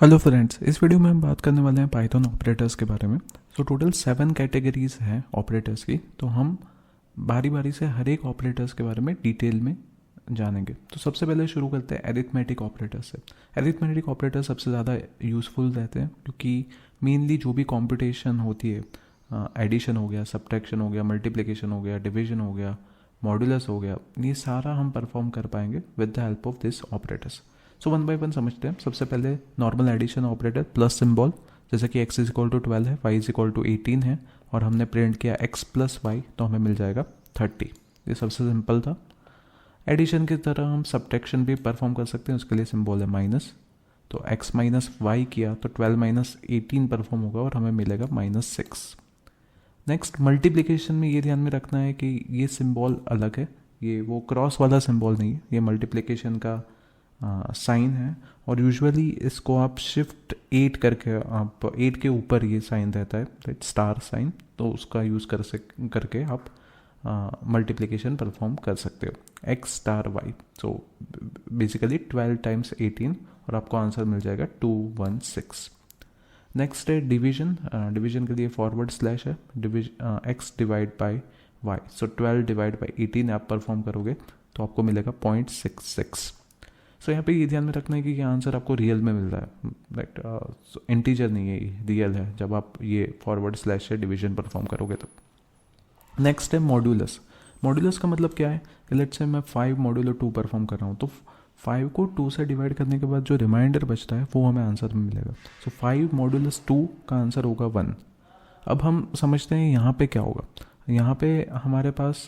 Hello friends, इस video में हम बात करने वाले हैं पाइथन ऑपरेटर्स के बारे में। सो टोटल 7 कैटेगरीज हैं ऑपरेटर्स की। तो हम बारी बारी से हर एक ऑपरेटर्स के बारे में डिटेल में जानेंगे। तो सबसे पहले शुरू करते हैं एरिथमेटिक ऑपरेटर्स से। एरिथमेटिक ऑपरेटर सबसे ज़्यादा यूज़फुल रहते हैं क्योंकि मेनली जो भी कॉम्पिटिशन होती है, एडिशन हो गया, सब्ट्रैक्शन हो गया, मल्टीप्लिकेशन हो गया, डिवीजन हो गया, मॉड्यूलस हो गया, ये सारा हम परफॉर्म कर पाएंगे with the help of this operators. So one by one समझते हैं। सबसे पहले normal addition operator plus symbol, जैसे कि x इज इक्वल टू 12 है, y इज इक्वल टू 18 है और हमने प्रिंट किया x प्लस वाई तो हमें मिल जाएगा 30। ये सबसे सिंपल था। एडिशन की तरह हम सब्ट्रैक्शन भी परफॉर्म कर सकते हैं, उसके लिए सिंबल है माइनस। तो x माइनस वाई किया तो 12 माइनस 18 परफॉर्म होगा और हमें मिलेगा -6। नेक्स्ट मल्टीप्लिकेशन में ये ध्यान में रखना है कि ये सिंबल अलग है, ये वो क्रॉस वाला सिंबल नहीं है, ये मल्टीप्लिकेशन का साइन है और यूजुअली इसको आप शिफ्ट 8 करके, आप 8 के ऊपर ये साइन रहता है, राइट, स्टार साइन, तो उसका यूज़ करके आप मल्टीप्लिकेशन परफॉर्म कर सकते हो, x star y। So basically 12 times 18 और आपको आंसर मिल जाएगा 216। नेक्स्ट है डिवीजन। डिवीजन के लिए फॉरवर्ड स्लैश है, x divide by y। So 12 divide by 18 आप परफॉर्म करोगे तो आपको मिलेगा 0.66। सो यहाँ पे ये ध्यान में रखना है कि ये आंसर आपको रियल में मिल रहा है, राइट, इंटीजर नहीं है, ये रियल है जब आप ये फॉरवर्ड स्लैश से डिवीजन परफॉर्म करोगे तो। नेक्स्ट है मॉड्यूलस। मॉड्यूलस का मतलब क्या है कि लेट्स से मैं 5 मॉड्यूलर 2 परफॉर्म कर रहा हूँ, तो 5 को 2 से डिवाइड करने के बाद जो रिमाइंडर बचता है वो हमें आंसर में मिलेगा। सो 5 मॉड्यूलस 2 का आंसर होगा 1। अब हम समझते हैं यहाँ पे क्या होगा। यहाँ पे हमारे पास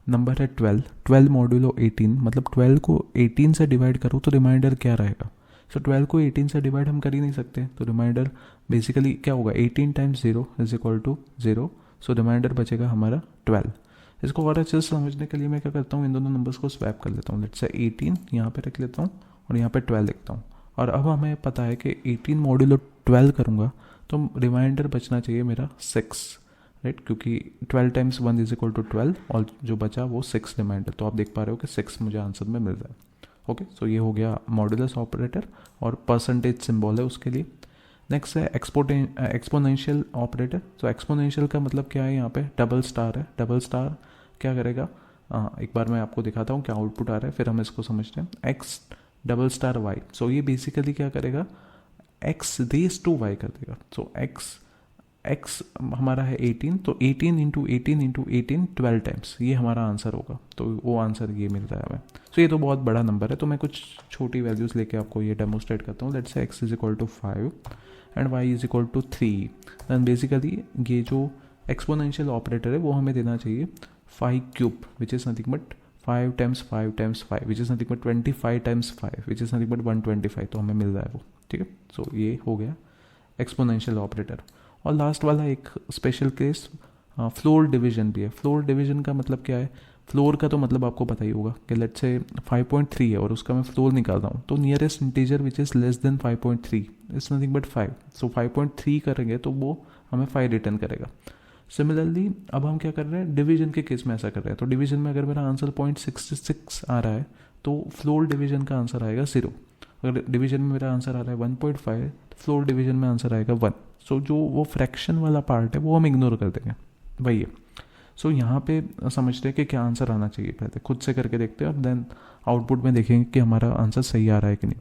नंबर है 12 मॉड्यूलो 18, मतलब 12 को 18 से डिवाइड करो तो रिमाइंडर क्या रहेगा। सो 12 को 18 से डिवाइड हम कर ही नहीं सकते, तो रिमाइंडर बेसिकली क्या होगा, 18 times 0 is equal to 0। So remainder बचेगा हमारा 12। इसको और अच्छे से समझने के लिए मैं क्या करता हूँ, इन दोनों नंबर्स को स्वैप कर लेता हूँ। लेट्स से 18 यहाँ पे रख लेता हूँ और यहाँ पे 12 लिखता हूँ। और अब हमें पता है कि 18 मॉड्यूलो 12 करूँगा तो रिमाइंडर बचना चाहिए मेरा 6, राइट, क्योंकि 12 टाइम्स 1 इज इक्वल टू 12 और जो बचा वो 6 रिमाइंडर। तो आप देख पा रहे हो कि 6 मुझे आंसर में मिल रहा है। ओके, सो ये हो गया मॉड्यूलस ऑपरेटर और परसेंटेज सिंबल है उसके लिए। नेक्स्ट है एक्सपोनेंशियल ऑपरेटर। तो एक्सपोनेंशियल का मतलब क्या है, यहाँ पे डबल स्टार है। डबल स्टार क्या करेगा, एक बार मैं आपको दिखाता हूँ क्या आउटपुट आ रहा है, फिर हम इसको समझते हैं। एक्स डबल स्टार वाई, सो ये बेसिकली क्या करेगा, एक्स रेज टू वाई कर देगा। सो एक्स हमारा है 18, तो 18 इंटू 18 इंटू 18 12 टाइम्स, ये हमारा आंसर होगा। तो वो आंसर ये मिल रहा है हमें। सो ये तो बहुत बड़ा नंबर है, तो मैं कुछ छोटी वैल्यूज़ लेके आपको ये डेमोस्ट्रेट करता हूँ। Let's say x is equal to 5 and y is equal to 3। Then basically ये जो एक्सपोनेंशियल ऑपरेटर है वो हमें देना चाहिए 5 cube, which is nothing but 5 times 5 times 5, which is nothing but 25 times 5, which is nothing but 125। तो हमें मिल रहा है वो, ठीक है। सो ये हो गया एक्सपोनेंशियल ऑपरेटर। और लास्ट वाला एक स्पेशल केस फ्लोर डिवीजन भी है। फ्लोर डिवीजन का मतलब क्या है, फ्लोर का तो मतलब आपको पता ही होगा कि लेट्स से 5.3 है और उसका मैं फ्लोर निकाल रहा हूँ, तो nearest integer which is less than 5.3 is nothing but 5। सो 5.3 करेंगे तो वो हमें 5 रिटर्न करेगा। सिमिलरली अब हम क्या कर रहे हैं, डिवीजन के केस में ऐसा कर रहे हैं। तो डिवीजन में अगर मेरा आंसर 0.66 आ रहा है तो फ्लोर डिवीजन का आंसर आएगा 0। अगर डिवीजन में मेरा आंसर आ रहा है 1.5 तो फ्लोर डिवीजन में आंसर आएगा 1। सो जो वो फ्रैक्शन वाला पार्ट है वो हम इग्नोर कर देंगे, वही है। सो यहाँ पे समझते हैं कि क्या आंसर आना चाहिए, पहले खुद से करके देखते हैं और देन आउटपुट में देखेंगे कि हमारा आंसर सही आ रहा है कि नहीं।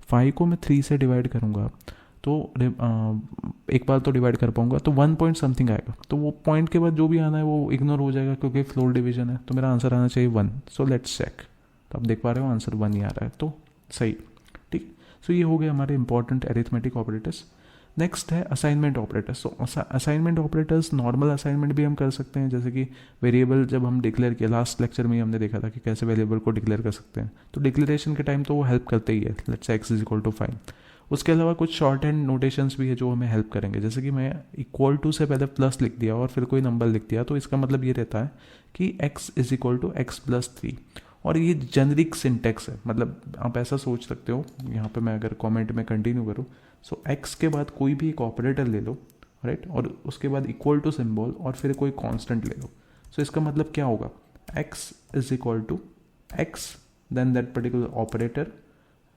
5 को मैं 3 से डिवाइड करूँगा तो एक बार तो डिवाइड कर पाऊंगा तो 1 पॉइंट समथिंग आएगा, तो वो पॉइंट के बाद जो भी आना है वो इग्नोर हो जाएगा क्योंकि फ्लोर डिवीजन है। तो मेरा आंसर आना चाहिए 1। So let's check. तो आप देख पा रहे हो आंसर 1 ही आ रहा है, तो सही, ठीक। सो ये हो गए हमारे इंपॉर्टेंट एरिथमेटिक ऑपरेटर्स। नेक्स्ट है असाइनमेंट ऑपरेटर्स। तो असाइनमेंट ऑपरेटर्स नॉर्मल असाइनमेंट भी हम कर सकते हैं, जैसे कि वेरिएबल जब हम डिक्लेयर किया, लास्ट लेक्चर में ही हमने देखा था कि कैसे वेरिएबल को डिक्लेयर कर सकते हैं। तो डिक्लेरेशन के टाइम तो वो हेल्प करते ही है, let's say x is equal to 5। उसके अलावा कुछ शॉर्ट हैंड नोटेशंस भी है जो हमें हेल्प करेंगे, जैसे कि मैं इक्वल टू से पहले प्लस लिख दिया और फिर कोई नंबर लिख दिया, तो इसका मतलब ये रहता है कि x is equal to x plus 3। और ये जेनरिक सिंटेक्स है, मतलब आप ऐसा सोच सकते हो, यहाँ पे मैं अगर कमेंट में कंटिन्यू करूँ, सो x के बाद कोई भी एक ऑपरेटर ले लो, राइट, और उसके बाद इक्वल टू सिंबल और फिर कोई कांस्टेंट ले लो। सो इसका मतलब क्या होगा, x is equal to x then that particular operator,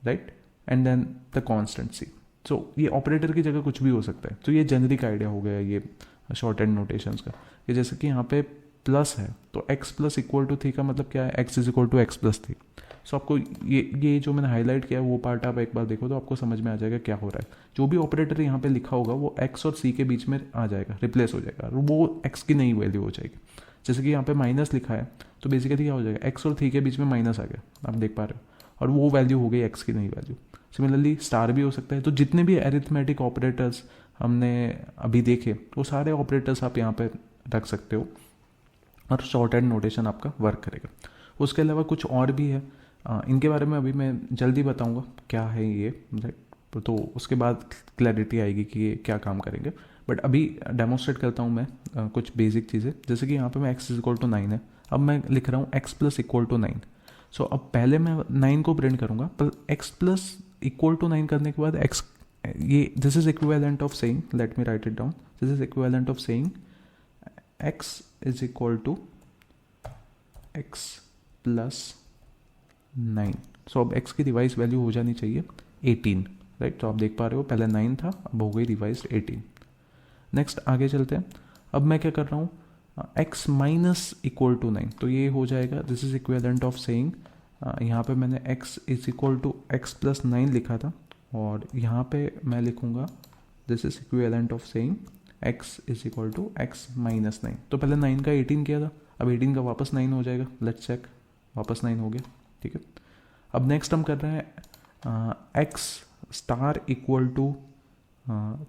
right, and then the constant c। सो ये ऑपरेटर की जगह कुछ भी हो सकता है। तो ये जेनरिक आइडिया हो गया ये शॉर्ट हैंड नोटेशंस का, कि जैसे कि यहाँ पे प्लस है तो x प्लस इक्वल टू थी का मतलब क्या है, x is equal to x plus three. सो आपको ये जो मैंने हाईलाइट किया है वो पार्ट आप एक बार देखो तो आपको समझ में आ जाएगा क्या हो रहा है। जो भी ऑपरेटर यहाँ पे लिखा होगा वो x और c के बीच में आ जाएगा, रिप्लेस हो जाएगा, और वो x की नई वैल्यू हो जाएगी। जैसे कि यहाँ पे माइनस लिखा है तो बेसिकली क्या हो जाएगा, x और 3 के बीच में माइनस आ गया, आप देख पा रहे हो, और वो वैल्यू हो गई x की नई वैल्यू। सिमिलरली स्टार भी हो सकता है। तो जितने भी एरिथमेटिक ऑपरेटर्स हमने अभी देखे वो सारे ऑपरेटर्स आप यहाँ पे रख सकते हो और शॉर्ट हैंड नोटेशन आपका वर्क करेगा। उसके अलावा कुछ और भी है, इनके बारे में अभी मैं जल्दी बताऊंगा क्या है ये, राइट। तो उसके बाद क्लैरिटी आएगी कि ये क्या काम करेंगे, बट अभी डेमोस्ट्रेट करता हूँ मैं कुछ बेसिक चीज़ें। जैसे कि यहाँ पे मैं x इज इक्वल टू 9 है, अब मैं लिख रहा हूँ x प्लस इक्वल टू 9। सो अब पहले मैं 9 को प्रिंट करूँगा, पर x प्लस इक्वल टू 9 करने के बाद x, ये this is equivalent of saying, let me write it down, this is equivalent of saying x is equal to x plus 9। सो अब x की रिवाइज वैल्यू हो जानी चाहिए 18, राइट। तो आप देख पा रहे हो पहले 9 था, अब हो गई रिवाइज 18। नेक्स्ट आगे चलते हैं। अब मैं क्या कर रहा हूँ, x माइनस इक्वल टू 9, तो ये हो जाएगा this is equivalent of saying, यहाँ पे मैंने x is equal to x plus 9 लिखा था, और यहाँ पे मैं लिखूँगा this is equivalent of saying x is equal to x minus 9। तो पहले 9 का 18 किया था, अब 18 का वापस 9 हो जाएगा, लेट्स चेक, वापस 9 हो गया, ठीक है। अब नेक्स्ट हम कर रहे हैं x स्टार इक्वल टू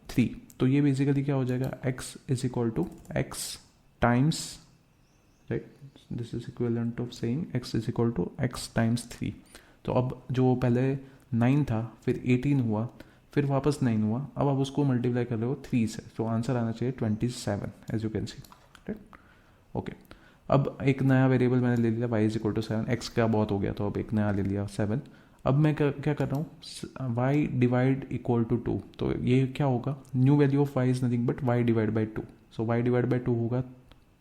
3। तो ये बेसिकली क्या हो जाएगा, x is equal to x times, right, this is equivalent of saying x is equal to x times 3। तो अब जो पहले 9 था फिर 18 हुआ फिर वापस 9 हुआ, अब आप उसको मल्टीप्लाई कर रहे हो 3 से, तो आंसर आना चाहिए 27 as you can see, right. Okay, अब एक नया वेरिएबल मैंने ले लिया y is equal to 7, x का बहुत हो गया तो अब एक नया ले लिया 7। अब मैं क्या कर रहा हूँ, y डिवाइड इक्वल टू 2, तो ये क्या होगा, new value of y is nothing but y divide by 2। So y divide by 2 होगा,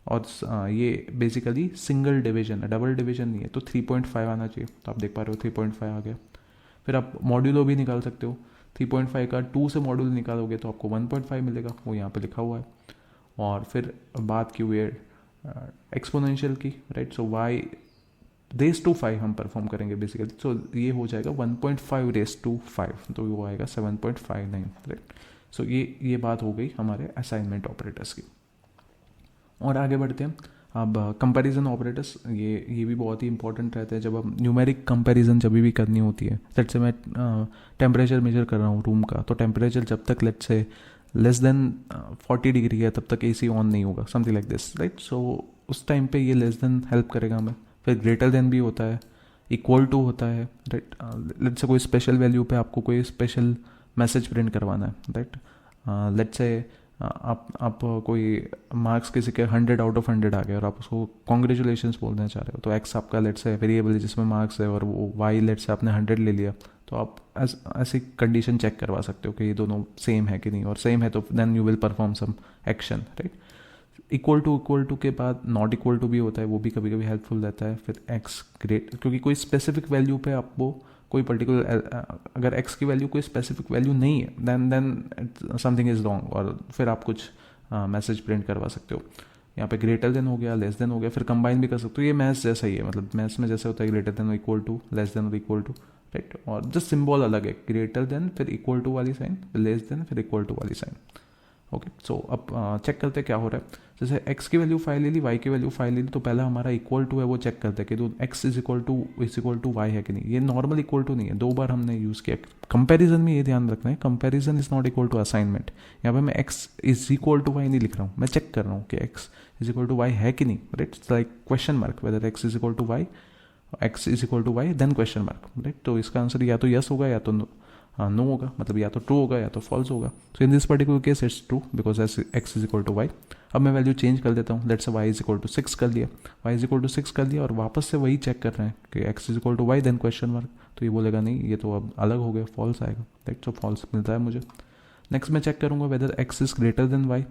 और ये बेसिकली सिंगल डिवीजन है, डबल डिवीजन नहीं है, तो 3.5 आना चाहिए। तो आप देख पा रहे हो 3.5 आ गया। फिर आप मॉड्यूलो भी निकाल सकते हो, 3.5 का 2 से मॉड्यूल निकालोगे तो आपको 1.5 मिलेगा, वो यहाँ पे लिखा हुआ है। और फिर बात की हुई है एक्सपोनेंशियल की, right. So y raise to 5 हम परफॉर्म करेंगे बेसिकली, सो ये हो जाएगा 1.5 रेस टू 5, तो वो आएगा 7.59, राइट। सो ये बात हो गई हमारे असाइनमेंट ऑपरेटर्स की। और आगे बढ़ते हैं। अब कंपैरिजन ऑपरेटर्स, ये भी बहुत ही इंपॉर्टेंट रहते हैं जब हम न्यूमेरिक कंपैरिजन जब भी करनी होती है। लेट्स से मैं टेम्परेचर मेजर कर रहा हूँ रूम का, तो टेम्परेचर जब तक let's say less than 40 degree है तब तक AC ऑन नहीं होगा, समथिंग लाइक दिस, राइट। सो उस टाइम पे ये लेस देन हेल्प करेगा हमें। फिर ग्रेटर देन भी होता है, इक्वल टू होता है, राइट। लेट्स से कोई स्पेशल वैल्यू पे आपको कोई स्पेशल मैसेज प्रिंट करवाना है, राइट। लेट्स से आप कोई मार्क्स किसी के 100 आउट ऑफ 100 आ गए और आप उसको कॉन्ग्रेचुलेशंस बोलना चाह रहे हो, तो x आपका लेट्स से वेरिएबल है जिसमें मार्क्स है, और वो y लेट्स से आपने 100 ले लिया, तो आप ऐसी कंडीशन चेक करवा सकते हो कि ये दोनों सेम है कि नहीं, और सेम है तो then you will perform some action, right. Equal to के बाद नॉट इक्वल टू भी होता है, वो भी कभी कभी हेल्पफुल रहता है। फिर x ग्रेट, क्योंकि कोई स्पेसिफिक वैल्यू पे आपको कोई पर्टिकुलर, अगर x की वैल्यू कोई स्पेसिफिक वैल्यू नहीं है देन समथिंग इज रॉन्ग, और फिर आप कुछ मैसेज प्रिंट करवा सकते हो। यहाँ पे ग्रेटर देन हो गया, लेस देन हो गया, फिर कंबाइन भी कर सकते हो। ये मैथ्स जैसा ही है, मतलब मैथ्स में जैसे होता है greater than equal to, less than और इक्वल टू, राइट। और जस्ट सिंबल अलग है, ग्रेटर देन फिर इक्वल टू वाली साइन, लेस देन फिर इक्वल टू वाली साइन। ओके, सो अब चेक करते हैं क्या हो रहा है। जैसे x की वैल्यू 5 ले ली, y की वैल्यू 5 ले ली, तो पहला हमारा इक्वल टू है वो चेक करते हैं कि तो x is equal to y है कि नहीं। ये नॉर्मल इक्वल टू नहीं है, 2 बार हमने यूज़ किया। कंपैरिजन में ये ध्यान रखना है, comparison is not equal to assignment. यहाँ पे मैं x is equal to y नहीं लिख रहा हूँ, मैं चेक कर रहा हूँ कि x is equal to y है कि नहीं, right. Like question mark, whether x is equal to y, x is equal to y then question mark, right. तो इसका आंसर या तो यस होगा या तो नो होगा, मतलब या तो ट्रू होगा या तो फॉल्स होगा। So in this particular case it's true because x is equal to y। अब मैं वैल्यू चेंज कर देता हूँ, लेट्स से y इज इक्वल टू 6 कर लिया, y इज इक्वल टू 6 कर लिया, और वापस से वही चेक कर रहे हैं कि x is equal to y then question mark. तो ये बोलेगा नहीं, ये तो अब अलग हो गया, फॉल्स आएगा, राइट। सो फॉल्स मिलता है मुझे। नेक्स्ट मैं चेक करूँगा whether x is greater than y।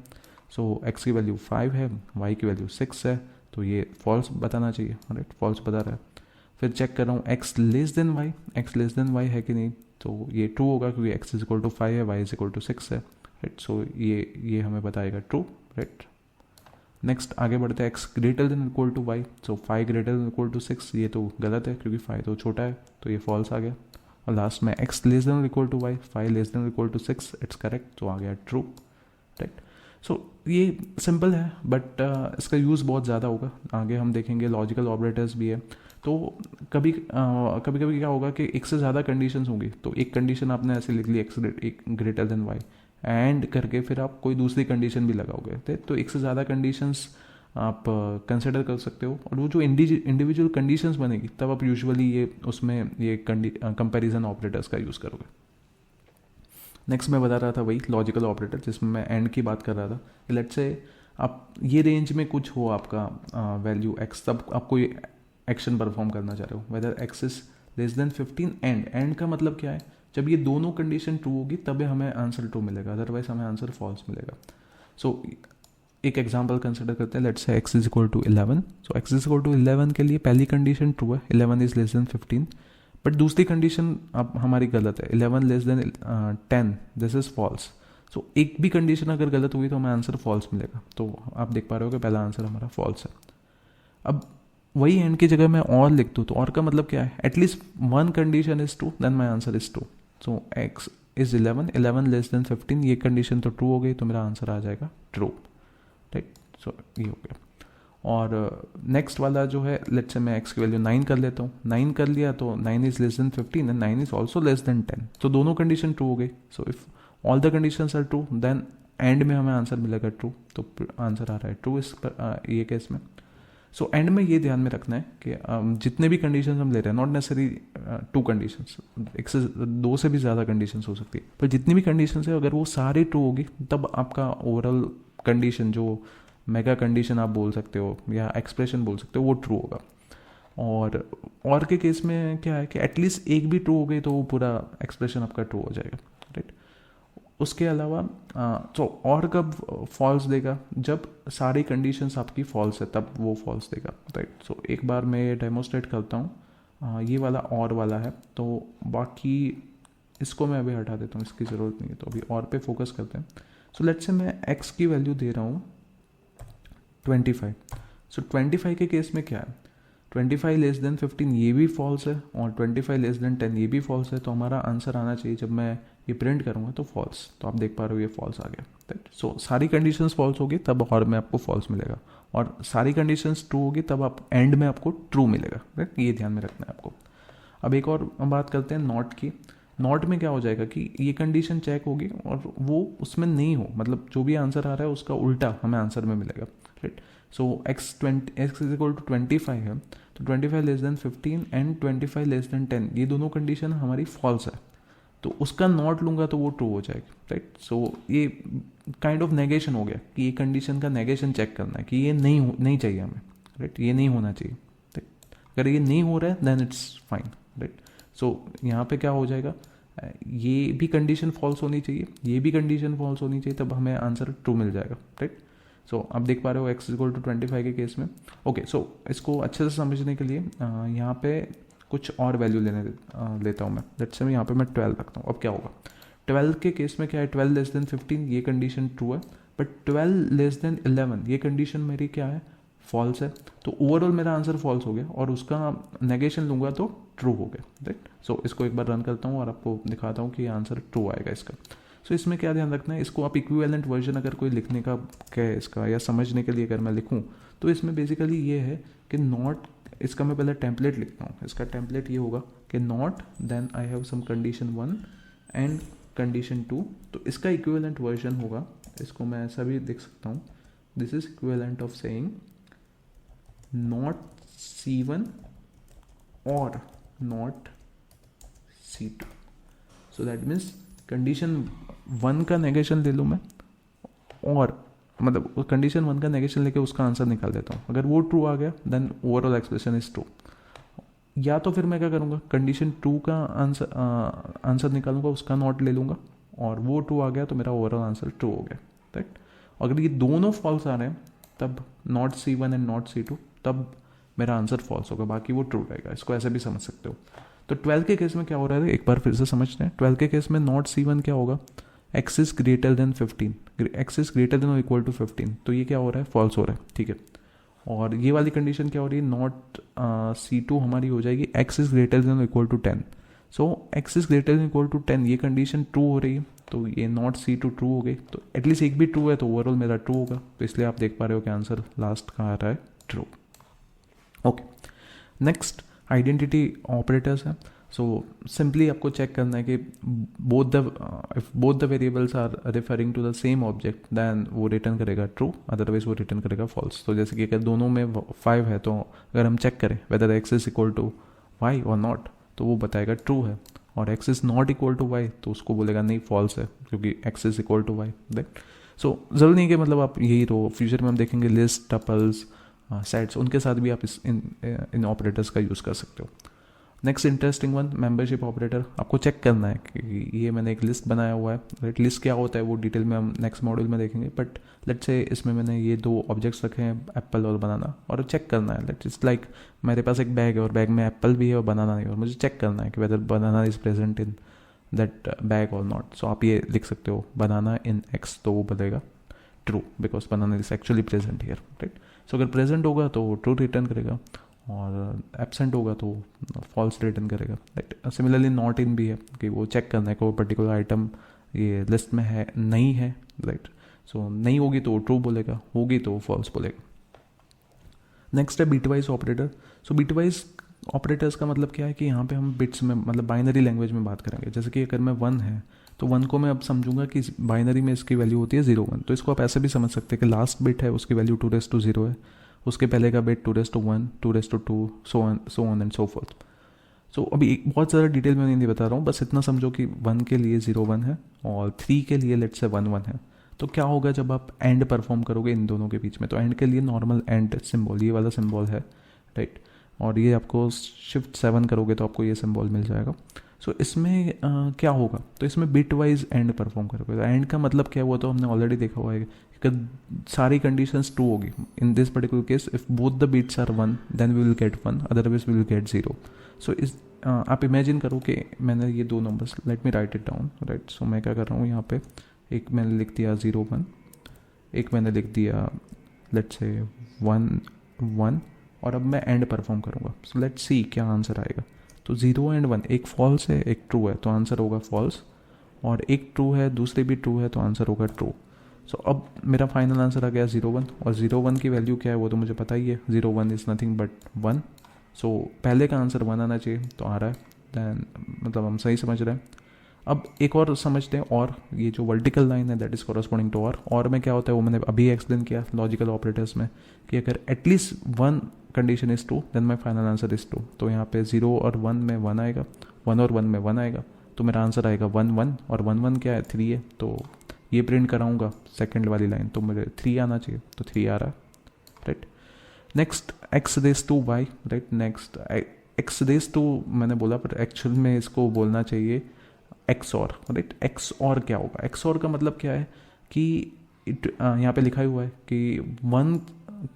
So x की वैल्यू 5 है, y की वैल्यू 6 है, तो ये फॉल्स बताना चाहिए, राइट, फॉल्स बता रहा है। फिर चेक कर रहा हूँ x less than y, x less than y है कि नहीं, तो ये ट्रू होगा क्योंकि एक्स इज इक्वल टू 5 है, वाई इज इक्वल टू 6 है, राइट। सो ये हमें बताएगा ट्रू, राइट। नेक्स्ट आगे बढ़ते हैं, x greater than equal to y, so 5 greater than equal to 6, ये तो गलत है क्योंकि 5 तो छोटा है, तो ये फॉल्स आ गया। और लास्ट में x less than equal to y, 5 less than equal to 6, it's correct, तो आ गया ट्रू, राइट। सो ये सिंपल है बट इसका यूज़ बहुत ज़्यादा होगा, आगे हम देखेंगे लॉजिकल ऑपरेटर्स भी है। तो कभी कभी क्या होगा कि एक से ज़्यादा कंडीशंस होंगी, तो एक कंडीशन आपने ऐसे लिख ली x greater than y and करके फिर आप कोई दूसरी कंडीशन भी लगाओगे, तो एक से ज़्यादा कंडीशंस आप कंसिडर कर सकते हो, और वो जो इंडिविजुअल कंडीशंस बनेगी तब आप यूजुअली ये उसमें ये कंपैरिजन ऑपरेटर्स का यूज़ करोगे। नेक्स्ट मैं बता रहा था वही लॉजिकल ऑपरेटर जिसमें मैं एंड की बात कर रहा था। लेट्स से आप ये रेंज में कुछ हो आपका वैल्यू एक्स, तब आप कोई एक्शन परफॉर्म करना चाह रहे हो, whether x is less than 15 and का मतलब क्या है, जब ये दोनों कंडीशन ट्रू होगी तब हमें आंसर ट्रू मिलेगा, अदरवाइज हमें आंसर फॉल्स मिलेगा। सो एक एग्जांपल कंसिडर करते हैं, let's say x is equal to 11, so x is equal to 11 के लिए पहली कंडीशन ट्रू है, 11 इज लेस देन 15, बट दूसरी कंडीशन अब हमारी गलत है, 11 less than 10, this is false. So एक भी कंडीशन अगर गलत हुई तो हमें आंसर फॉल्स मिलेगा, तो आप देख पा रहे हो कि पहला आंसर हमारा फॉल्स है। अब वही एंड की जगह मैं और लिख दूँ तो और का मतलब क्या है, at least one condition is true then my answer is true. So x is 11 less than 15, ये कंडीशन तो ट्रू हो गई, तो मेरा आंसर आ जाएगा ट्रू, राइट। सो ये हो गया। और नेक्स्ट वाला जो है, लेट्स से मैं एक्स की वैल्यू 9 कर लेता हूँ, 9 कर लिया तो 9 is less than 15 and 9 is also less than 10, तो दोनों कंडीशन ट्रू हो गई। So if all the conditions are true then and में हमें आंसर मिलेगा ट्रू, तो आंसर आ रहा है ट्रू इस ये केस में। सो एंड में ये ध्यान में रखना है कि जितने भी कंडीशंस हम ले रहे हैं, नॉट नेसेसरी 2 कंडीशंस, एक से 2 से भी ज़्यादा कंडीशंस हो सकती है, पर जितनी भी कंडीशंस है अगर वो सारी ट्रू होगी तब आपका ओवरऑल कंडीशन, जो मेगा कंडीशन आप बोल सकते हो या एक्सप्रेशन बोल सकते हो, वो ट्रू होगा। और के केस में क्या है कि एटलीस्ट एक भी ट्रू हो गई तो वो पूरा एक्सप्रेशन आपका ट्रू हो जाएगा, राइट। उसके अलावा तो और कब फॉल्स देगा, जब सारी कंडीशंस आपकी फॉल्स है तब वो फॉल्स देगा, राइट। सो एक बार मैं डेमोस्ट्रेट करता हूँ, ये वाला और वाला है, तो बाकी इसको मैं अभी हटा देता हूँ, इसकी ज़रूरत नहीं है, तो अभी और पे फोकस करते हैं। सो लेट्स से मैं एक्स की वैल्यू दे रहा हूँ 25, सो 25 के केस में क्या है, 25 लेस देन 15 ये भी फॉल्स है और 25 लेस देन 10 ये भी फॉल्स है, तो हमारा आंसर आना चाहिए जब मैं ये प्रिंट करूँगा तो फॉल्स, तो आप देख पा रहे हो ये फॉल्स आ गया, राइट। सो सारी कंडीशंस फॉल्स होगी तब और में आपको फॉल्स मिलेगा, और सारी कंडीशंस ट्रू होगी तब आप एंड में आपको ट्रू मिलेगा, राइट। ये ध्यान में रखना है आपको। अब एक और बात करते हैं नॉट की। नॉट में क्या हो जाएगा कि ये कंडीशन चेक होगी और वो उसमें नहीं हो, मतलब जो भी आंसर आ रहा है उसका उल्टा हमें आंसर में मिलेगा, right. So x is equal to 25 है, तो 25 less than 15 and 25 less than 10 ये दोनों कंडीशन हमारी फॉल्स है, तो उसका नॉट लूँगा तो वो ट्रू हो जाएगी, राइट। सो ये काइंड ऑफ नेगेशन हो गया कि ये कंडीशन का नेगेशन चेक करना है कि ये नहीं चाहिए हमें, राइट, ये नहीं होना चाहिए, राइट। अगर ये नहीं हो रहा है देन इट्स फाइन, राइट। सो यहाँ पे क्या हो जाएगा, ये भी कंडीशन फॉल्स होनी चाहिए, ये भी कंडीशन फॉल्स होनी चाहिए, तब हमें आंसर ट्रू मिल जाएगा, राइट। सो आप देख पा रहे हो एक्स इक्वल टू 25 के केस में। ओके, सो इसको अच्छे से समझने के लिए यहाँ पे कुछ और वैल्यू लेता हूँ मैं। लेट्स से यहाँ पे मैं 12 रखता हूँ। अब क्या होगा, 12 के केस में क्या है, 12 लेस देन 15 ये कंडीशन ट्रू है, बट 12 लेस देन 11 ये कंडीशन मेरी क्या है, फॉल्स है, तो ओवरऑल मेरा आंसर फॉल्स हो गया और उसका नेगेशन लूँगा तो ट्रू हो गया, राइट। सो इसको एक बार रन करता हूँ और आपको दिखाता हूँ कि आंसर ट्रू आएगा इसका। सो इसमें क्या ध्यान रखना है, इसको आप इक्विवेलेंट वर्जन अगर कोई लिखने का क्या है इसका या समझने के लिए अगर मैं लिखूँ तो इसमें बेसिकली ये है कि नॉट, इसका मैं पहले टेम्पलेट लिखता हूँ। इसका टेम्पलेट ये होगा कि not then I have some condition 1 and condition 2, तो इसका इक्विवेलेंट वर्जन होगा, इसको मैं ऐसा भी लिख सकता हूँ, this is equivalent of saying not C1 और not C2। So that means condition 1 का नेगेशन ले लूँ मैं और मतलब कंडीशन 1 का नेगेशन लेके उसका आंसर निकाल देता हूँ। अगर वो ट्रू आ गया then overall expression is true. या तो फिर मैं क्या करूँगा, कंडीशन 2 का आंसर निकालूंगा, उसका नॉट ले लूँगा और वो ट्रू आ गया तो मेरा ओवरऑल आंसर ट्रू हो गया, राइट। अगर ये दोनों फॉल्स आ रहे हैं तब not C1 and not C2, तब मेरा आंसर फॉल्स होगा, बाकी वो ट्रू रहेगा। इसको ऐसे भी समझ सकते हो। तो 12 के केस में क्या हो रहा है, एक बार फिर से समझते हैं। 12 के केस में नॉट C1 क्या होगा, x is greater then 15, x is greater than और इक्वल टू 15, तो ये क्या हो रहा है, फॉल्स हो रहा है, ठीक है। और ये वाली कंडीशन क्या हो रही है, नॉट C2 हमारी हो जाएगी x इज ग्रेटर देन और equal to 10। So x is greater than equal to 10, ये कंडीशन ट्रू हो रही है, तो ये नॉट C2 ट्रू हो गई। तो एटलीस्ट एक भी ट्रू है तो ओवरऑल मेरा ट्रू होगा, तो इसलिए आप देख पा रहे हो कि आंसर लास्ट का आ रहा है true. Okay, next identity operators है। सो सिंपली आपको चेक करना है कि if both the variables are referring to the same object then वो रिटर्न करेगा ट्रू, अदरवाइज वो रिटर्न करेगा फॉल्स। तो जैसे कि अगर दोनों में 5 है, तो अगर हम चेक करें whether x is equal to y और नॉट, तो वो बताएगा ट्रू है। और x is not equal to y, तो उसको बोलेगा नहीं फॉल्स है, क्योंकि x is equal to y. Right, so जरूरी नहीं कि मतलब आप यही रहो, फ्यूचर में हम देखेंगे लिस्ट, टपल्स, सेट्स, उनके साथ भी आप इन ऑपरेटर्स का यूज़ कर सकते हो। Next interesting one, membership operator. आपको चेक करना है कि ये मैंने एक लिस्ट बनाया हुआ है, राइट। लिस्ट क्या होता है वो डिटेल में हम नेक्स्ट मॉड्यूल में देखेंगे, बट लेट्स से इसमें मैंने ये 2 ऑब्जेक्ट्स रखे हैं, एप्पल और बनाना, और चेक करना है। लेट्स इट्स लाइक मेरे पास एक बैग है और बैग में एप्पल भी है और बनाना नहीं है, और मुझे चेक करना है कि whether banana is present in that bag or not. So आप ये लिख सकते हो बनाना इन एक्स, तो वो बोलेगा true because banana is actually present here, right. So अगर प्रेजेंट होगा तो ट्रू रिटर्न करेगा, और एब्सेंट होगा तो फॉल्स रिटर्न करेगा, राइट। सिमिलरली नॉट इन भी है कि वो चेक करना है कि वो पर्टिकुलर आइटम ये लिस्ट में है नहीं है, राइट। सो नहीं होगी तो ट्रू बोलेगा, होगी तो फॉल्स बोलेगा। नेक्स्ट है बिटवाइज ऑपरेटर। सो बिटवाइज ऑपरेटर्स का मतलब क्या है कि यहाँ पे हम बिट्स में मतलब बाइनरी लैंग्वेज में बात करेंगे। जैसे कि अगर मैं 1 है तो 1 को मैं अब समझूंगा कि बाइनरी में इसकी वैल्यू होती है 0 1, तो इसको आप ऐसे भी समझ सकते हैं कि लास्ट बिट है उसकी वैल्यू 2⁻0 है, उसके पहले का bit 2⁻1, 2⁻2, so on and so forth. So अभी बहुत ज़्यादा डिटेल में नहीं बता रहा हूँ, बस इतना समझो कि 1 के लिए 0 1 है और 3 के लिए लेट्स से 1 1 है। तो क्या होगा जब आप एंड परफॉर्म करोगे इन दोनों के बीच में, तो एंड के लिए नॉर्मल एंड सिंबल ये वाला सिंबल है, राइट। और ये आपको शिफ्ट 7 करोगे तो आपको ये सिंबल मिल जाएगा। सो इसमें क्या होगा, तो इसमें बिट वाइज एंड परफॉर्म करोगे। तो एंड का मतलब क्या हुआ, तो हमने ऑलरेडी देखा हुआ है कि सारी कंडीशंस ट्रू होगी। In this particular case if both the bits are 1 then we will get 1, otherwise we will get 0। So इस आप इमेजिन करो कि मैंने ये 2 numbers, let me write it down, right. So मैं क्या कर रहा हूँ यहाँ पे, एक मैंने लिख दिया 0 1, एक मैंने लिख दिया लेट्स से 1 1, और अब मैं एंड परफॉर्म करूँगा। सो लेट्स सी क्या आंसर आएगा। तो 0 एंड 1, एक फॉल्स है एक ट्रू है, तो आंसर होगा फॉल्स, और एक ट्रू है दूसरे भी ट्रू है, तो आंसर होगा ट्रू। सो अब मेरा फाइनल आंसर आ गया 0 1, और 0 1 की वैल्यू क्या है वो तो मुझे पता ही है, 0 1 इज़ नथिंग बट 1। सो पहले का आंसर 1 आना चाहिए, तो आ रहा है, दैन मतलब हम सही समझ रहे हैं। अब एक और समझते हैं, और ये जो वर्टिकल लाइन है दैट इज कॉरस्पॉन्डिंग टू और में क्या होता है वो मैंने अभी एक्सप्लेन किया लॉजिकल ऑपरेटर्स में, कि अगर at least 1 condition is true then my final answer is true. तो यहाँ पे 0 और 1 में 1 आएगा, 1 और 1 में 1 आएगा, तो मेरा आंसर आएगा 1 1, और 1 1 क्या है 3 है, तो ये प्रिंट कराऊंगा सेकेंड वाली लाइन, तो मुझे 3 आना चाहिए, तो 3 आ रहा है, right. Next x raise to y, right. Next x raise to मैंने बोला, पर एक्चुअल में इसको बोलना चाहिए एक्स और, राइट। एक्स और क्या होगा, एक्स और का मतलब क्या है कि यहाँ पे लिखा हुआ है कि 1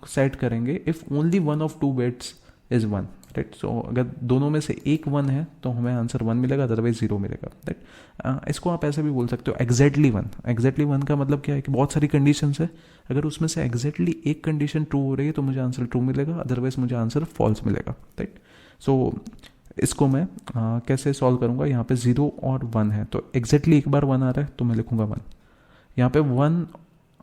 सेट करेंगे if only 1 of 2 bits is 1, right. So अगर दोनों में से एक 1 है तो हमें आंसर 1 मिलेगा, अदरवाइज 0 मिलेगा, राइट। इसको आप ऐसे भी बोल सकते हो एग्जैक्टली 1। एग्जैक्टली 1 का मतलब क्या है कि बहुत सारी कंडीशंस है, अगर उसमें से एग्जैक्टली एक कंडीशन ट्रू हो रही है तो मुझे आंसर ट्रू मिलेगा, अदरवाइज मुझे आंसर फॉल्स मिलेगा, राइट। सो इसको मैं कैसे सॉल्व करूंगा, यहाँ पे 0 और 1 है, तो एग्जैक्टली एक बार 1 आ रहा है तो मैं लिखूंगा 1। यहाँ पे 1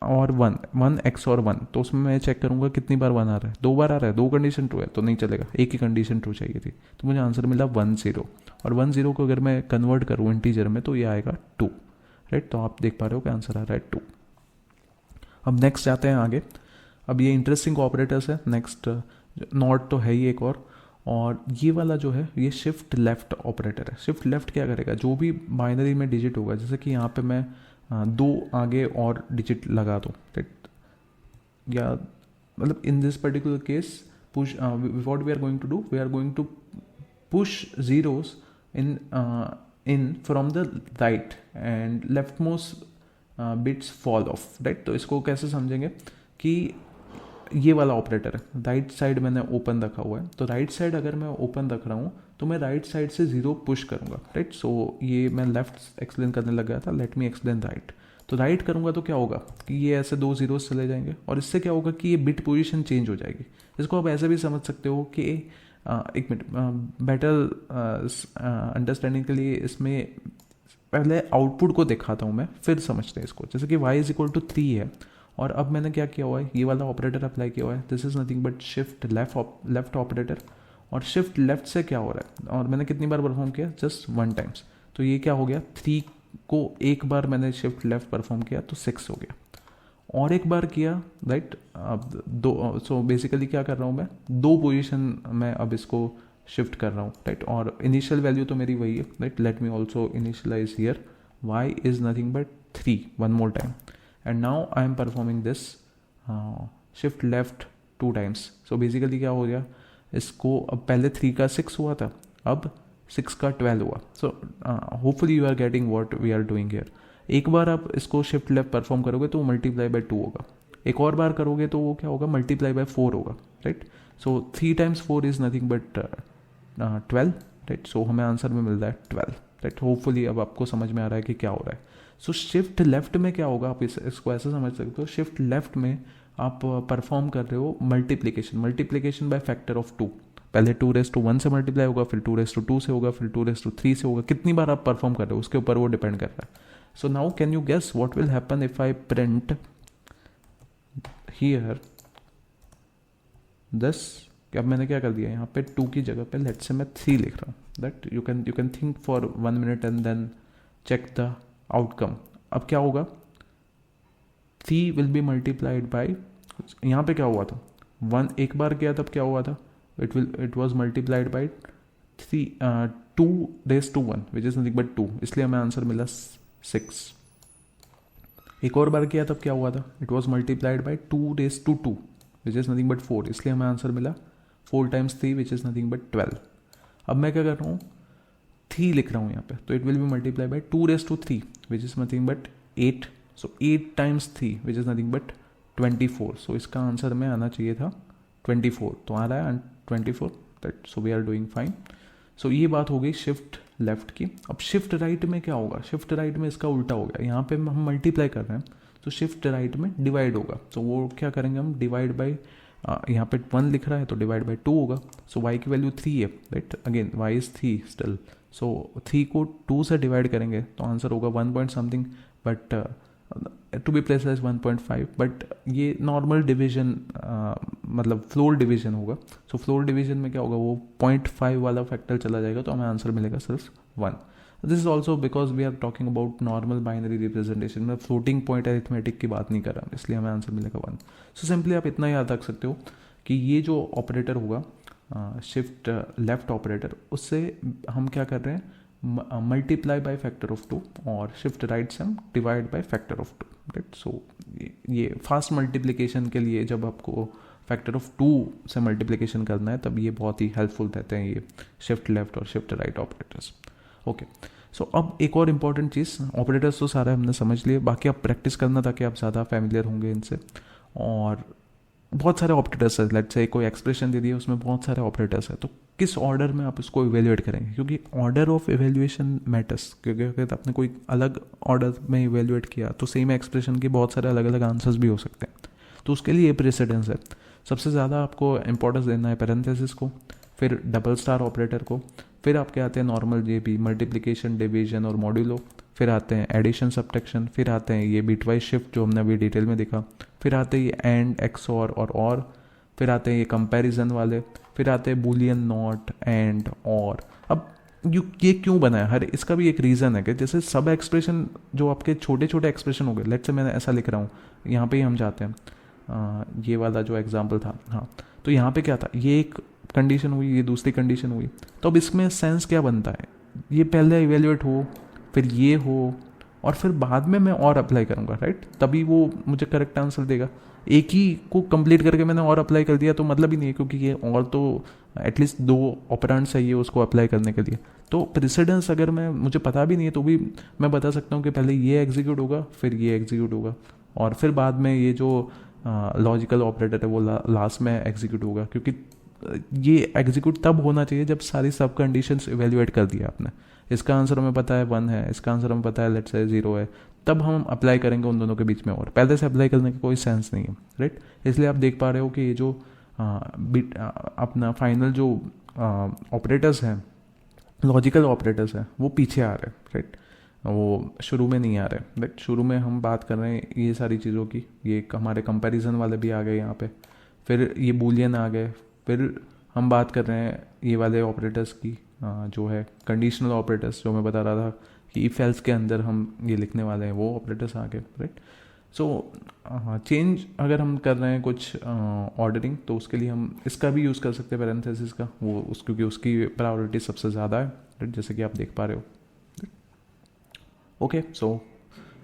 और 1 एक्स और 1, तो उसमें मैं चेक करूंगा कितनी बार 1 आ रहा है, 2 बार आ रहा है, 2 कंडीशन ट्रू है तो नहीं चलेगा, एक ही कंडीशन ट्रू चाहिए थी, तो मुझे आंसर मिला 1 0, और 1 0 को अगर मैं कन्वर्ट करूँ इंटीजर में तो ये आएगा 2, राइट। तो आप देख पा रहे हो कि आंसर आ रहा है 2। अब नेक्स्ट जाते हैं आगे। अब ये इंटरेस्टिंग ऑपरेटर्स है। नेक्स्ट नॉट तो है ही एक और ये वाला जो है ये शिफ्ट लेफ्ट ऑपरेटर है। शिफ्ट लेफ्ट क्या करेगा, जो भी बाइनरी में डिजिट होगा, जैसे कि यहाँ पे मैं 2 आगे और डिजिट लगा दूँ, राइट, या मतलब in this particular case push what we are going to do, we are going to push zeros in from the right and leftmost bits fall off, right. तो इसको कैसे समझेंगे कि ये वाला ऑपरेटर है, राइट साइड मैंने ओपन रखा हुआ है, तो राइट साइड अगर मैं ओपन रख रहा हूँ तो मैं राइट साइड से 0 पुश करूँगा, राइट। सो ये मैं लेफ्ट एक्सप्लेन करने लग गया था, लेट मी एक्सप्लेन राइट। तो राइट करूँगा तो क्या होगा कि ये ऐसे 2 zeros चले जाएंगे, और इससे क्या होगा कि ये बिट पोजीशन चेंज हो जाएगी। इसको आप ऐसे भी समझ सकते हो कि एक मिनट, बेटर अंडरस्टैंडिंग के लिए इसमें पहले आउटपुट को दिखाता हूँ मैं, फिर समझते हैं इसको। जैसे कि y इज इक्वल टू 3 है, और अब मैंने क्या किया हुआ है, ये वाला ऑपरेटर अप्लाई किया हुआ है, this is nothing but shift left operator. और शिफ्ट लेफ्ट से क्या हो रहा है, और मैंने कितनी बार परफॉर्म किया, जस्ट 1 टाइम्स। तो ये क्या हो गया, 3 को एक बार मैंने शिफ्ट लेफ्ट परफॉर्म किया तो 6 हो गया, और एक बार किया, राइट। अब 2, सो बेसिकली क्या कर रहा हूँ मैं, 2 पोजीशन में अब इसको शिफ्ट कर रहा हूँ, राइट। और इनिशियल वैल्यू तो मेरी वही है, right. Let me also initialize here, y is nothing but 3, 1 more time, and now I am performing this shift left 2 times. So basically क्या हो गया, इसको अब पहले 3 का 6 हुआ था, अब 6 का 12 हुआ। So hopefully you are getting what we are doing here. एक बार आप इसको शिफ्ट लेफ्ट परफॉर्म करोगे तो मल्टीप्लाई बाय 2 होगा, एक और बार करोगे तो वो क्या होगा, मल्टीप्लाई बाय 4 होगा, right. So 3 times 4 is nothing but 12, right. So हमें आंसर में मिल रहा है 12, राइट। होपफुली अब आपको समझ में आ रहा है कि क्या हो रहा है। सो शिफ्ट लेफ्ट में क्या होगा, आप इसको ऐसे समझ सकते हो, शिफ्ट लेफ्ट में आप परफॉर्म कर रहे हो मल्टीप्लिकेशन बाय फैक्टर ऑफ 2। पहले 2⁻1 से मल्टीप्लाई होगा, फिर 2⁻2 से होगा, फिर 2⁻3 से होगा। कितनी बार आप परफॉर्म कर रहे हो उसके ऊपर वो डिपेंड कर रहा है। So now can you guess what will happen if I print here this. अब मैंने क्या कर दिया, यहाँ पे 2 की जगह पे लेट्स से मैं 3 लिख रहा हूँ, that you can think for 1 minute and then check the outcome. अब क्या होगा, 3 विल बी मल्टीप्लाइड बाय, यहाँ पे क्या हुआ था, 1 एक बार किया तब क्या हुआ था, it was multiplied by 2⁻1 which is nothing but 2, इसलिए हमें आंसर मिला 6। एक और बार किया तब क्या हुआ था, it was multiplied by 2⁻2 which is nothing but 4, इसलिए हमें आंसर मिला 4 times 3 which is nothing but 12। अब मैं क्या कर रहा हूँ, 3 लिख रहा हूँ यहाँ पे, तो it will be multiply by 2⁻3 which is nothing but 8। So 8 times 3 which is nothing but 24। सो इसका आंसर में आना चाहिए था 24, तो आ रहा है 24, that. So we are doing fine. So ये बात हो गई शिफ्ट लेफ्ट की। अब शिफ्ट राइट में क्या होगा, शिफ्ट राइट में इसका उल्टा हो गया, यहाँ पे हम मल्टीप्लाई कर रहे हैं तो शिफ्ट राइट में डिवाइड होगा। तो वो क्या करेंगे हम, डिवाइड बाई, यहाँ पे 1 लिख रहा है तो डिवाइड बाई 2 होगा। सो y की वैल्यू 3 है, right. Again y is 3 still, so 3 को 2 से डिवाइड करेंगे तो आंसर होगा 1 point something, but to be precise 1.5। But ये नॉर्मल डिवीजन, मतलब फ्लोर डिवीजन होगा। सो फ्लोर डिवीजन में क्या होगा, वो 0.5 वाला फैक्टर चला जाएगा, तो हमें आंसर मिलेगा सिर्फ 1। This is also because we are talking about normal binary representation में, फ्लोटिंग पॉइंट अरिथमेटिक की बात नहीं कर रहा, इसलिए हमें आंसर मिलेगा 1। सो सिंपली आप इतना याद रख सकते हो कि ये जो ऑपरेटर होगा शिफ्ट लेफ्ट ऑपरेटर, उससे हम क्या कर रहे हैं, मल्टीप्लाई बाय फैक्टर ऑफ 2, और शिफ्ट राइट से हम divide by factor of 2, right. So ये फास्ट मल्टीप्लिकेशन के लिए जब आपको फैक्टर ऑफ 2 से मल्टीप्लिकेशन करना है तब ये बहुत ही हेल्पफुल रहते हैं, ये शिफ्ट लेफ्ट और shift right operators. Okay, so अब एक और इम्पॉर्टेंट चीज़, ऑपरेटर्स तो सारे हमने समझ लिए, बाकी आप प्रैक्टिस करना ताकि आप ज़्यादा फैमिलियर होंगे इनसे। और बहुत सारे ऑपरेटर्स है, लेट्स से कोई एक्सप्रेशन दे दिया उसमें बहुत सारे ऑपरेटर्स है, तो किस ऑर्डर में आप इसको इवेल्युएट करेंगे, क्योंकि ऑर्डर ऑफ इवेल्युएशन मैटर्स। क्योंकि अगर आपने कोई अलग ऑर्डर में इवेल्युएट किया तो सेम एक्सप्रेशन के बहुत सारे अलग अलग आंसर्स भी हो सकते हैं, तो उसके लिए ये प्रेसिडेंस है। सबसे ज़्यादा आपको इंपॉर्टेंस देना है पैरेंथेसिस को, फिर डबल स्टार ऑपरेटर को, फिर आपके आते हैं नॉर्मल जे बी, मल्टीप्लिकेशन, डिवीजन और मॉड्यूलो, फिर आते हैं एडिशन, सब्ट्रैक्शन, फिर आते हैं ये बिटवाइज शिफ्ट जो हमने अभी डिटेल में देखा, फिर आते हैं ये एंड, एक्सऑर और फिर आते हैं ये कंपैरिजन वाले, फिर आते हैं बूलियन, नॉट, एंड, और। अब ये क्यों बना है, हर इसका भी एक रीज़न है कि जैसे सब एक्सप्रेशन जो आपके छोटे छोटे एक्सप्रेशन हो गए, लेट्स से मैंने ऐसा लिख रहा हूँ, यहाँ पे ही हम जाते हैं, ये वाला जो एग्जाम्पल था, हाँ, तो यहाँ पे क्या था, ये एक कंडीशन हुई, ये दूसरी कंडीशन हुई, तो अब इसमें सेंस क्या बनता है, ये पहले इवेल्युएट हो, फिर ये हो, और फिर बाद में मैं और अप्लाई करूँगा, राइट, तभी वो मुझे करेक्ट आंसर देगा। एक ही को कंप्लीट करके मैंने और अप्लाई कर दिया तो मतलब ही नहीं है, क्योंकि ये और तो एटलीस्ट 2 ऑपरेंड्स चाहिए उसको अप्लाई करने के लिए। तो प्रेसिडेंस अगर मुझे पता भी नहीं है तो भी मैं बता सकता हूँ कि पहले ये एग्जीक्यूट होगा, फिर ये एग्जीक्यूट होगा, और फिर बाद में ये जो लॉजिकल ऑपरेटर है वो लास्ट में एग्जीक्यूट होगा, क्योंकि ये एग्जीक्यूट तब होना चाहिए जब सारी सब कंडीशंस इवेल्युएट कर दिया आपने। इसका आंसर हमें पता है 1 है, इसका आंसर हमें पता है लेट्स से 0 है, तब हम अप्लाई करेंगे उन दोनों के बीच में, और पहले से अप्लाई करने का कोई सेंस नहीं है, राइट। इसलिए आप देख पा रहे हो कि ये जो अपना फाइनल जो ऑपरेटर्स हैं, लॉजिकल ऑपरेटर्स हैं, वो पीछे आ रहे हैं, राइट। वो शुरू में नहीं आ रहे, राइट। शुरू में हम बात कर रहे हैं ये सारी चीज़ों की, ये हमारे कंपैरिजन वाले भी आ गए यहाँ पे, फिर ये बूलियन आ गए, फिर हम बात कर रहे हैं ये वाले ऑपरेटर्स की, जो है कंडीशनल ऑपरेटर्स, जो मैं बता रहा था कि इफ एल्स के अंदर हम ये लिखने वाले हैं, वो ऑपरेटर्स आ गए, राइट। सो चेंज अगर हम कर रहे हैं कुछ ऑर्डरिंग, तो उसके लिए हम इसका भी यूज़ कर सकते हैं, पैरेंथेसिस का, क्योंकि उसकी प्रायोरिटी सबसे ज़्यादा है, राइट, जैसे कि आप देख पा रहे हो। ओके, सो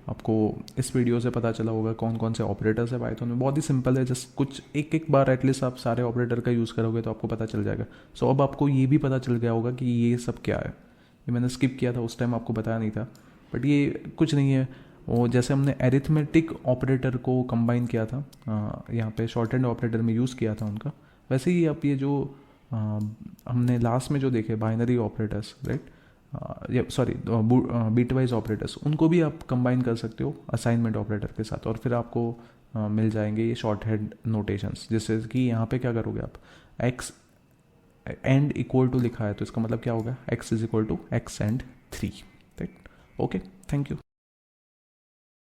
आपको इस वीडियो से पता चला होगा कौन कौन से ऑपरेटर्स है पाइथन में। बहुत ही सिंपल है, जस्ट कुछ एक बार एटलीस्ट आप सारे ऑपरेटर का यूज़ करोगे तो आपको पता चल जाएगा। सो अब आपको ये भी पता चल गया होगा कि ये सब क्या है। ये मैंने स्किप किया था, उस टाइम आपको बताया नहीं था, बट ये कुछ नहीं है। वो जैसे हमने एरिथमेटिक ऑपरेटर को कंबाइन किया था, यहाँ पे शॉर्ट हैंड ऑपरेटर में यूज़ किया था उनका, वैसे ही आप ये जो हमने लास्ट में जो देखे binary operators, right, sorry bitwise operators, उनको भी आप कंबाइन कर सकते हो असाइनमेंट ऑपरेटर के साथ, और फिर आपको मिल जाएंगे ये शॉर्ट हैंड नोटेशंस। जैसे कि यहाँ पे क्या करोगे आप, एक्स एंड इक्वल टू लिखा है, तो इसका मतलब क्या होगा, x is equal to x and 3, right. Okay, thank you.